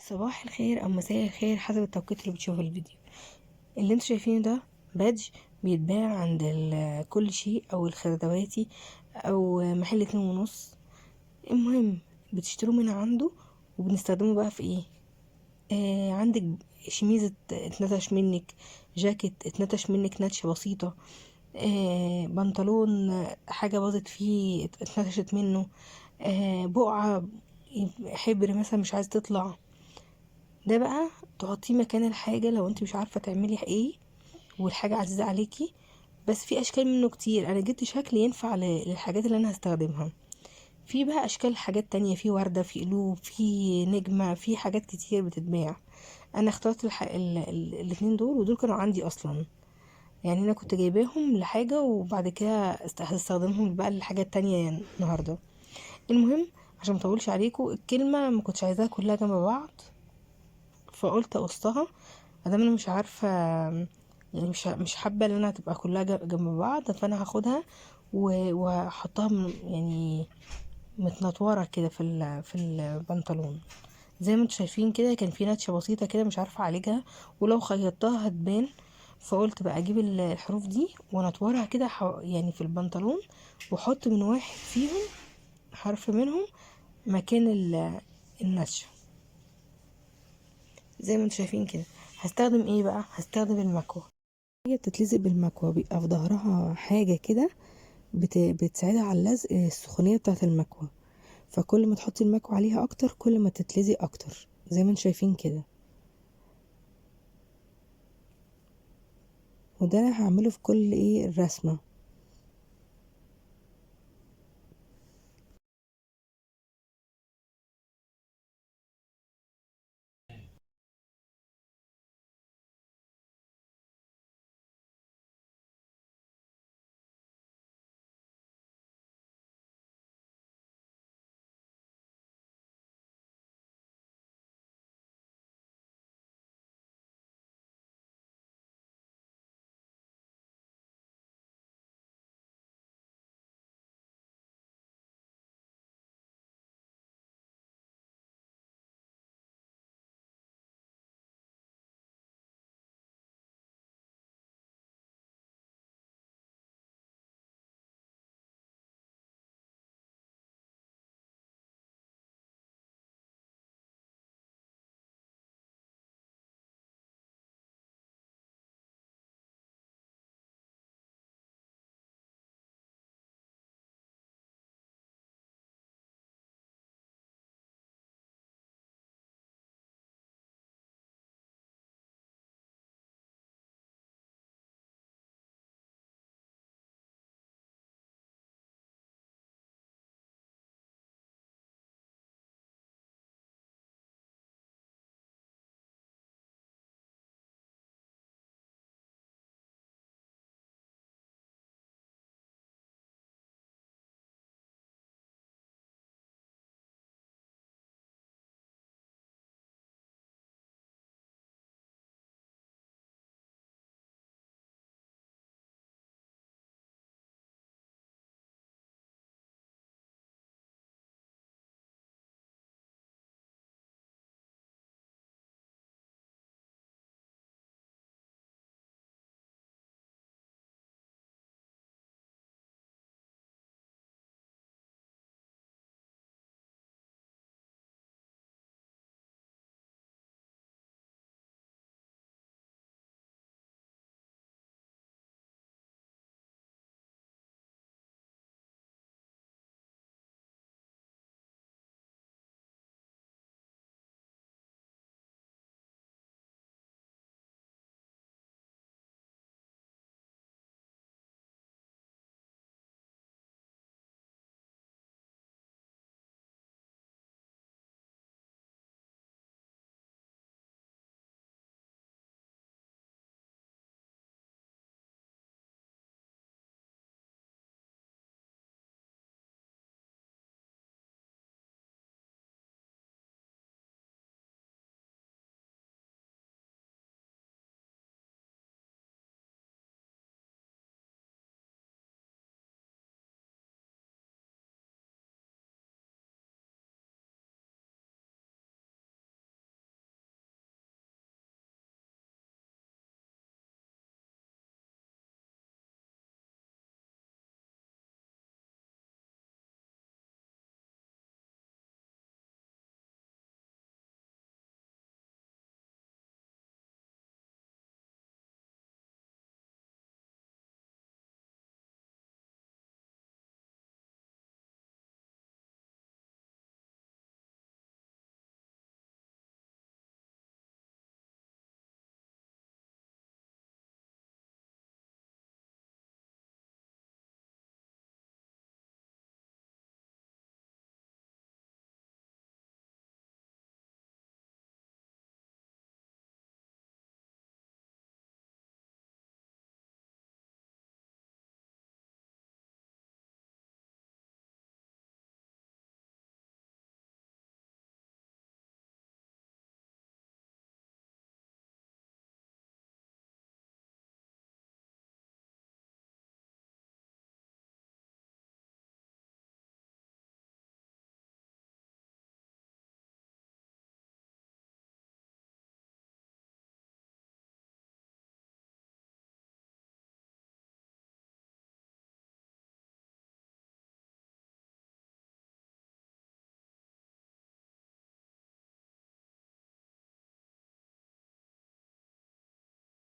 صباح الخير او مساء الخير حسب التوقيت اللي بتشوفوا الفيديو. اللي انتوا شايفينه ده بادج بيتباع عند كل شيء او الخردواتي او محل 2.5. المهم بتشتروه من عنده وبنستخدمه بقى في ايه؟ عندك شميزة اتنتش منك، جاكيت اتنتش منك نتشة بسيطة، بنطلون حاجة باظت فيه اتنتشت منه، بقعة حبر مثلا مش عايز تطلع، ده بقى تحطيه مكان الحاجة لو انت مش عارفة تعملي ايه والحاجة عزيزة عليكي. بس في اشكال منه كتير، انا جبت شكل ينفع للحاجات اللي انا هستخدمها. في بقى اشكال حاجات تانية، في وردة، في قلوب، في نجمة، في حاجات كتير بتتباع. انا اخترت الاتنين دول، ودول كانوا عندي اصلا، يعني انا كنت جايباهم لحاجة وبعد كده هستخدمهم بقى لحاجات تانية النهاردة. المهم عشان مطولش عليكم الكلمة ما كنتش عايزاها كلها جنب بعض، فقلت اقصها ادام انا مش عارفه، يعني مش حابه ان انا تبقى كلها جنب بعض، فانا هاخدها واحطها يعني متنطوره كده في البنطلون. زي ما انتوا شايفين كده كان في نتشه بسيطه كده مش عارفه اعالجها، ولو خيطتها هتبان. فقلت بقى اجيب الحروف دي ونطورها كده يعني في البنطلون، واحط من واحد فيهم حرف منهم مكان النتشه. زي ما انتوا شايفين كده. هستخدم ايه بقى؟ هستخدم المكوة. هي بتتلزق بالمكوة، بيبقى في ظهرها حاجة كده بتساعدها على اللزق، السخونية بتاعة المكوة. فكل ما تحطي المكوة عليها اكتر كل ما تتلزق اكتر، زي ما انتوا شايفين كده. وده انا هعمله في كل الرسمة.